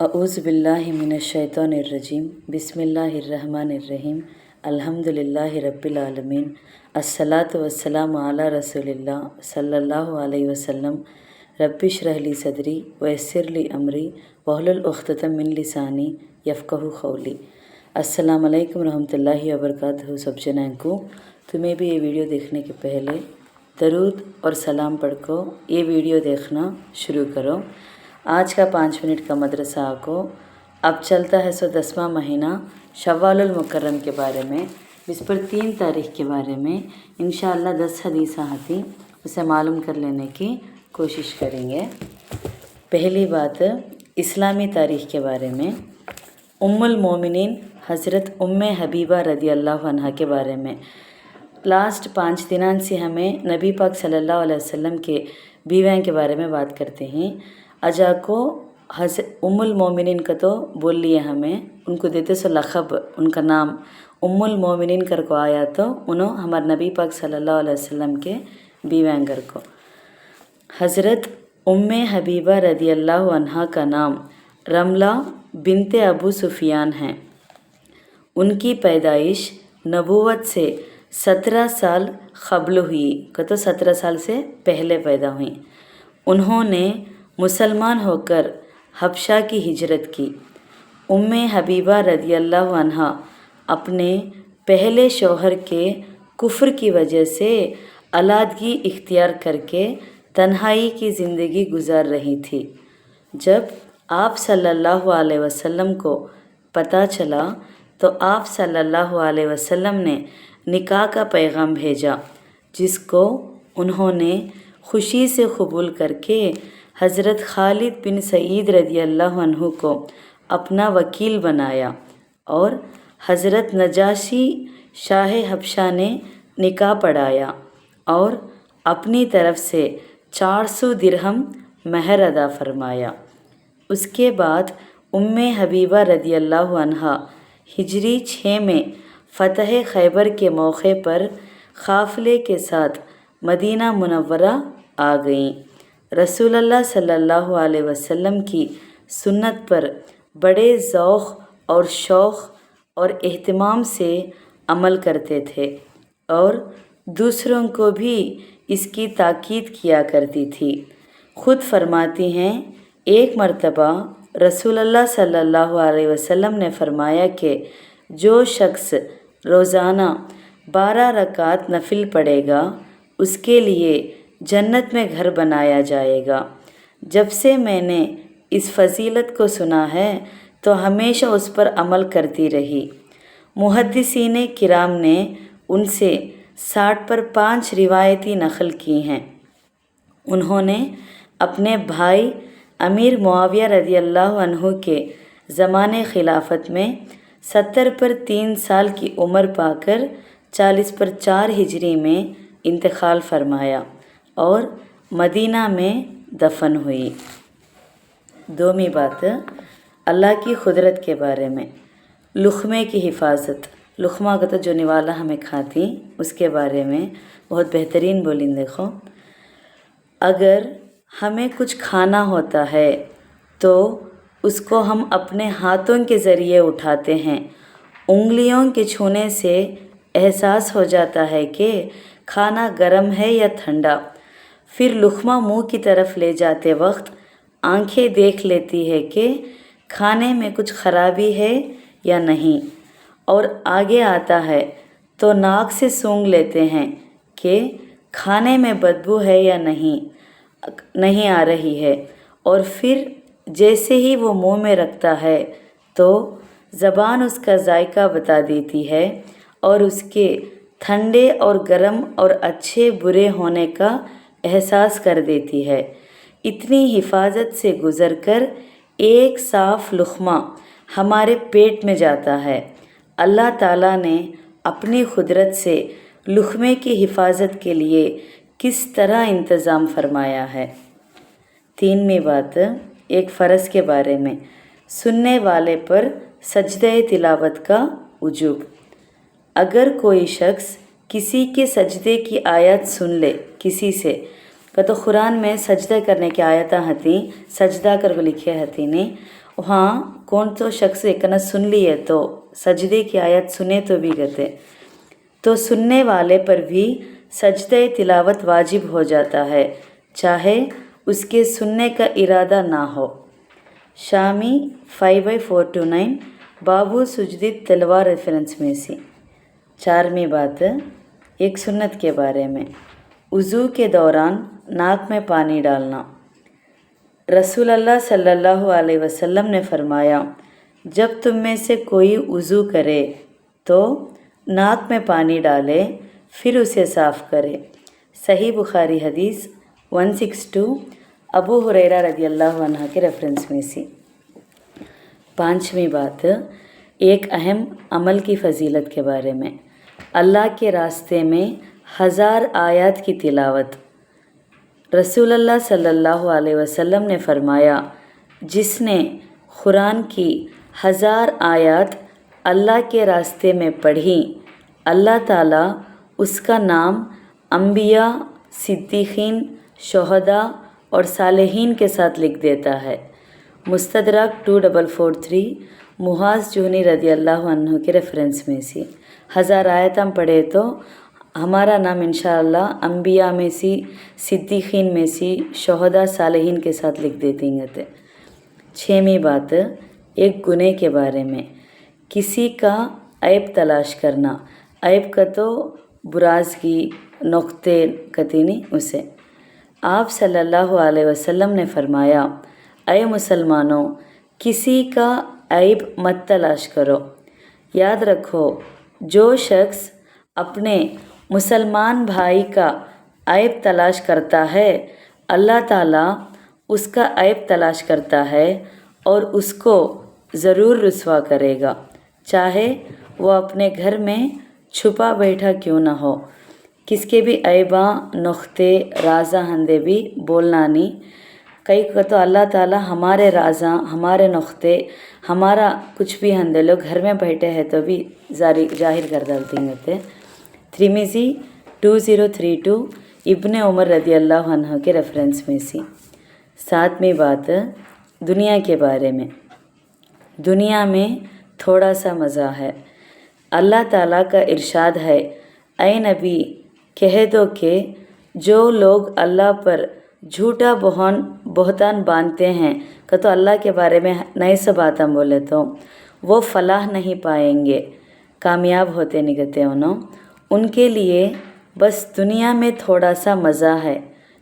अऊज़ु बिल्लाहि मिनश्शैतानिर्रजीम बिस्मिल्लाहिर्रहमानिर्रहीम अल्हम्दुलिल्लाहि रब्बिल आलमीन अस्सलातु वस्सलामु अला रसूलिल्लाह सल्लल्लाहु अलैहि वसल्लम रब्बिश्रह ली सदरी वयस्सिर ली अमरी वहलुल उक़्दतम मिन लिसानी यफ़क़हू क़ौली। अस्सलामु अलैकुम रहमतुल्लाहि व बरकातहू। सब जनाओं को तुम्हें भी ये वीडियो देखने के पहले दरूद और सलाम पढ़ को ये वीडियो देखना शुरू करो। आज का 5 मिनट का मदरसा को अब चलता है 10वां महीना शव्वालुल मुकर्रम के बारे में, इस पर 3 तारीख के बारे में इंशाअल्लाह 10 हदीसा हती उसे मालूम कर लेने की कोशिश करेंगे। पहली बात इस्लामी तारीख के बारे में, उम्मुल मोमिनीन हज़रत उम्मे हबीबा रदी अल्लाह अन्हा के बारे में। लास्ट 5 दिनों से हमें नबी पाक सल्लल्लाहु अलैहि वसल्लम के बीवियों के बारे में बात करते हैं। अजा को उम्मुल मोमिनीन का तो बोल लिया, हमें उनको देते सो लक़ब, उनका नाम उम्मुल मोमिनीन कर को आया तो उन्होंने हमारे नबी पाक सल्लल्लाहु अलैहि वसल्लम के बीवियों कर को। हज़रत उम्मे हबीबा रदी अल्लाह अन्हा का नाम रमला बिनते अबू सुफियान है। उनकी पैदाइश नबूवत से 17 साल क़ब्ल हुई, तो 17 साल से पहले पैदा हुई। उन्होंने मुसलमान होकर हबशा की हिजरत की। उम्मे हबीबा रदी अल्लाह अन्हा अपने पहले शौहर के कुफ्र की वजह से अलादगी इख्तियार करके तन्हाई की ज़िंदगी गुजार रही थी। जब आप सल्लल्लाहु अलैहि वसल्लम को पता चला तो आप सल्लल्लाहु अलैहि वसल्लम ने निकाह का पैगाम भेजा, जिसको उन्होंने खुशी से कबूल करके हज़रत खालिद बिन सईद रदी अल्लाह अन्हु को अपना वकील बनाया और हज़रत नजाशी शाह हबशा ने निकाह पढ़ाया और अपनी तरफ से 400 दिरहम महर अदा फरमाया। उसके बाद उम्मे हबीबा रदी अल्लाह अन्हा हिजरी 6 में फ़तह खैबर के मौके पर काफ़िले के साथ मदीना मुनव्वरा आ गईं। रसूलुल्लाह सल्लल्लाहु अलैहि वसल्लम की सुन्नत पर बड़े ज़ौक़ और शौक़ और एहतिमाम से अमल करते थे और दूसरों को भी इसकी ताकीद किया करती थी। ख़ुद फरमाती हैं, एक मर्तबा रसूलुल्लाह सल्लल्लाहु अलैहि वसल्लम ने फरमाया कि जो शख्स रोज़ाना 12 रकात नफिल पढ़ेगा उसके लिए जन्नत में घर बनाया जाएगा। जब से मैंने इस फजीलत को सुना है तो हमेशा उस पर अमल करती रही। मुहद्दिसीने किराम ने उनसे 60 पर 5 रिवायती नक़ल की हैं। उन्होंने अपने भाई अमीर मुआविया रदी अल्लाह अन्हु के ज़माने खिलाफत में 70 पर 3 साल की उम्र पाकर 40 पर 4 हिजरी में इंतकाल फरमाया और मदीना में दफन हुई। दोमी बात अल्लाह की कुदरत के बारे में, लुक़मे की हिफाजत, लुक़मा का तो जो निवाला हमें खाती उसके बारे में बहुत बेहतरीन बोलिन। देखो, अगर हमें कुछ खाना होता है तो उसको हम अपने हाथों के ज़रिए उठाते हैं। उंगलियों के छूने से एहसास हो जाता है कि खाना गर्म है या ठंडा। फिर लुक़मा मुंह की तरफ ले जाते वक्त आंखें देख लेती है कि खाने में कुछ ख़राबी है या नहीं, और आगे आता है तो नाक से सूंघ लेते हैं कि खाने में बदबू है या नहीं आ रही है, और फिर जैसे ही वो मुंह में रखता है तो ज़बान उसका जायका बता देती है और उसके ठंडे और गर्म और अच्छे बुरे होने का एहसास कर देती है। इतनी हिफाजत से गुज़रकर एक साफ़ लुक़मा हमारे पेट में जाता है। अल्लाह ताला ने अपनी कुदरत से लुक़मे की हिफाजत के लिए किस तरह इंतज़ाम फरमाया है। 3वीं बात, एक फ़र्ज़ के बारे में, सुनने वाले पर सजदे तिलावत का वजूब। अगर कोई शख्स किसी के सजदे की आयत सुन ले किसी से, तो कुरान में सजदा करने की आयत हती, सजदा कर लिखे हती ने, वहाँ कौन तो शख्स एक ना सुन लिए तो सजदे की आयत सुने तो भी गते, तो सुनने वाले पर भी सजदे तिलावत वाजिब हो जाता है, चाहे उसके सुनने का इरादा ना हो। शामी 5/429 बाबू सुजदित तलवार रेफरेंस में से। 4वीं बात, एक सुन्नत के बारे में, वज़ू के दौरान नाक में पानी डालना। रसूल अल्लाह सल्लल्लाहु अलैहि वसल्लम ने फरमाया, जब तुम में से कोई वज़ू करे तो नाक में पानी डाले फिर उसे साफ़ करे। सही बुखारी हदीस 162 अबू हुरैरा रज़ियल्लाहु अन्हु के रेफरेंस में से। 5वीं बात, एक अहम अमल की फ़जीलत के बारे में, अल्लाह के रास्ते में 1000 आयत की तिलावत। रसूल अल्लाह सल्लल्लाहु अलैहि वसल्लम ने फरमाया, जिसने कुरान की 1000 आयत अल्लाह के रास्ते में पढ़ी, अल्लाह ताला उसका नाम अंबिया, सिद्दीकीन, शुहदा और सालेहीन के साथ लिख देता है। मुस्तदरक 2443 मुआज़ जुहनी रज़ियल्लाहु अन्हु के रेफरेंस में से। 1000 आयत हम पढ़े तो हमारा नाम इंशाअल्लाह अंबिया में सी, सिद्दीकीन में सी, शुहदा, सालेहीन के साथ लिख देते। 6वीं बात, एक गुनाह के बारे में, किसी का ऐब तलाश करना। ऐब का तो बुराज़गी, नुक्ते कतीनी उसे। आप सल्लल्लाहु अलैहि वसल्लम ने फरमाया, ऐ मुसलमानों, किसी का ऐब मत तलाश करो। याद रखो, जो शख्स अपने मुसलमान भाई का ऐब तलाश करता है, अल्लाह ताला उसका ऐब तलाश करता है और उसको ज़रूर रुसवा करेगा, चाहे वो अपने घर में छुपा बैठा क्यों ना हो। किसके भी ऐबा, नुक्ते, राज़ा हंदे भी बोलना नहीं। कई को तो अल्लाह ताला हमारे राज़ा, हमारे नुक्ते, हमारा कुछ भी हंदे लोग घर में बैठे हैं तो भी जाहिर कर डालते हैं। तिर्मिज़ी 2032 इब्ने उमर रज़ियल्लाहु अन्हु के रेफरेंस में से। 7वीं बात, दुनिया के बारे में, दुनिया में थोड़ा सा मज़ा है। अल्लाह ताला का इरशाद है, ऐ नबी कह दो कि जो लोग अल्लाह पर झूठा बहतान बांधते हैं कि तो अल्लाह के बारे में नए से बात हम बोले तो वो फलाह नहीं पाएंगे, कामयाब होते निकलते उनके लिए बस दुनिया में थोड़ा सा मज़ा है,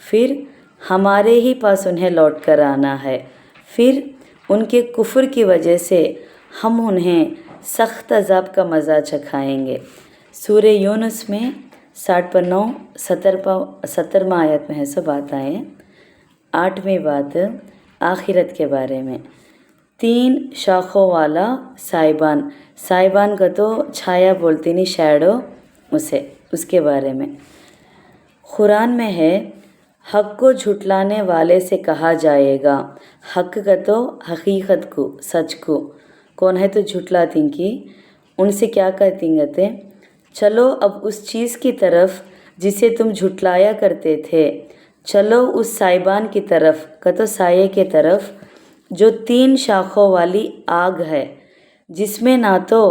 फिर हमारे ही पास उन्हें लौट कर आना है, फिर उनके कुफ्र की वजह से हम उन्हें सख्त अज़ाब का मज़ा चखाएंगे। सूरे यूनुस में 60/9 70वां आयत में है सब बात आए। 8वीं बात, आखिरत के बारे में, 3 शाखों वाला साइबान। साइबान का तो छाया बोलती नहीं, शैडो, उसके बारे में कुरान में है, हक़ को झुटलाने वाले से कहा जाएगा, हक़ का तो हकीकत को, सच को, कौन है तो झुटलाती की, उनसे क्या कहती गते, चलो अब उस चीज़ की तरफ जिसे तुम झुटलाया करते थे, चलो उस साइबान की तरफ का तो साये के तरफ, जो 3 शाखों वाली आग है, जिसमें ना तो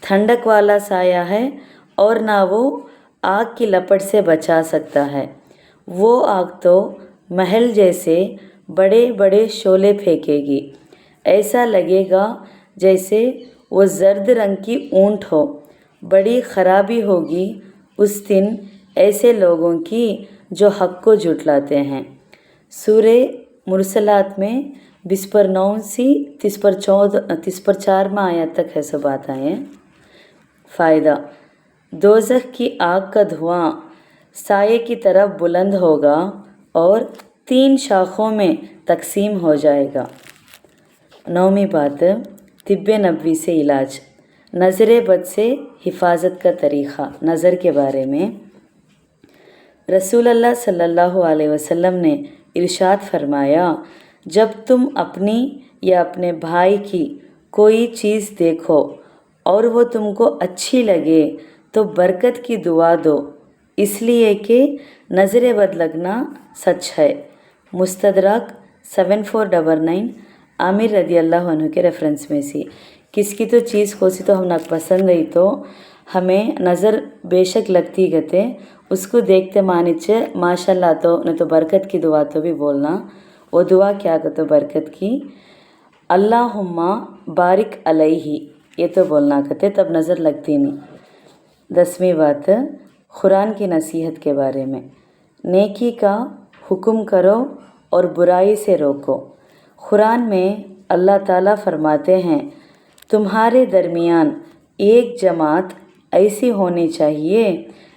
ठंडक वाला साया है और ना वो आग की लपट से बचा सकता है। वो आग तो महल जैसे बड़े बड़े शोले फेंकेगी, ऐसा लगेगा जैसे वो जर्द रंग की ऊंट हो। बड़ी खराबी होगी उस दिन ऐसे लोगों की जो हक़ को झुटलाते हैं। सूरे मुरसलात में 20/9 से 30/4 आयत तक है सब बात आए। फ़ायदा, दोज़ख की आग का धुआं साये की तरफ बुलंद होगा और 3 शाखों में तकसीम हो जाएगा। 9वीं बात, तिब्बे नबवी से इलाज, नज़र बद से हिफाजत का तरीक़ा। नज़र के बारे में रसूल अल्लाह सल्लल्लाहु अलैहि वसल्लम ने इरशाद फरमाया, जब तुम अपनी या अपने भाई की कोई चीज़ देखो और वो तुमको अच्छी लगे तो बरकत की दुआ दो, इसलिए कि नज़र बद लगना सच है। मुस्तदरक 7499 आमिर रदी अल्लाह अन्हु के रेफरेंस में सी किसकी तो चीज़ कोसी तो हम नाक पसंद रही तो हमें नज़र बेशक लगती गते उसको देखते मानिचे माशाल्लाह तो न तो बरकत की दुआ तो भी बोलना। वो दुआ क्या कहते बरकत की, अल्लाहुम्मा बारिक अलैहि, ये तो बोलना कहते तब नज़र लगती नहीं। 10वीं बात कुरान की नसीहत के बारे में, नेकी का हुक्म करो और बुराई से रोको। कुरान में अल्लाह ताला फरमाते हैं तुम्हारे दरमियान एक जमात ऐसी होनी चाहिए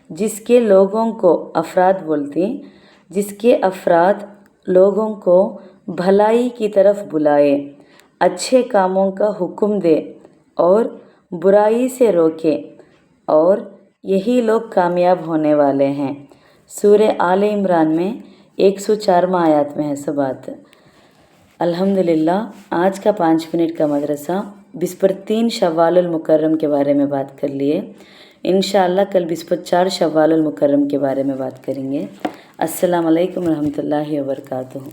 जिसके लोगों को अफराद बोलती जिसके अफराद लोगों को भलाई की तरफ बुलाए, अच्छे कामों का हुक्म दे और बुराई से रोके, और यही लोग कामयाब होने वाले हैं। सूरह आले इमरान में 104वां आयत में है सब बात। अल्हम्दुलिल्लाह आज का 5 मिनट का मदरसा बिस्पर 3 शव्वाल मुकर्रम के बारे में बात कर लिए। इंशाअल्लाह कल बिस्पर 4 शव्वाल मुकर्रम के बारे में बात करेंगे। अस्सलाम वालेकुम रहमतुल्लाहि व बरकातुहू।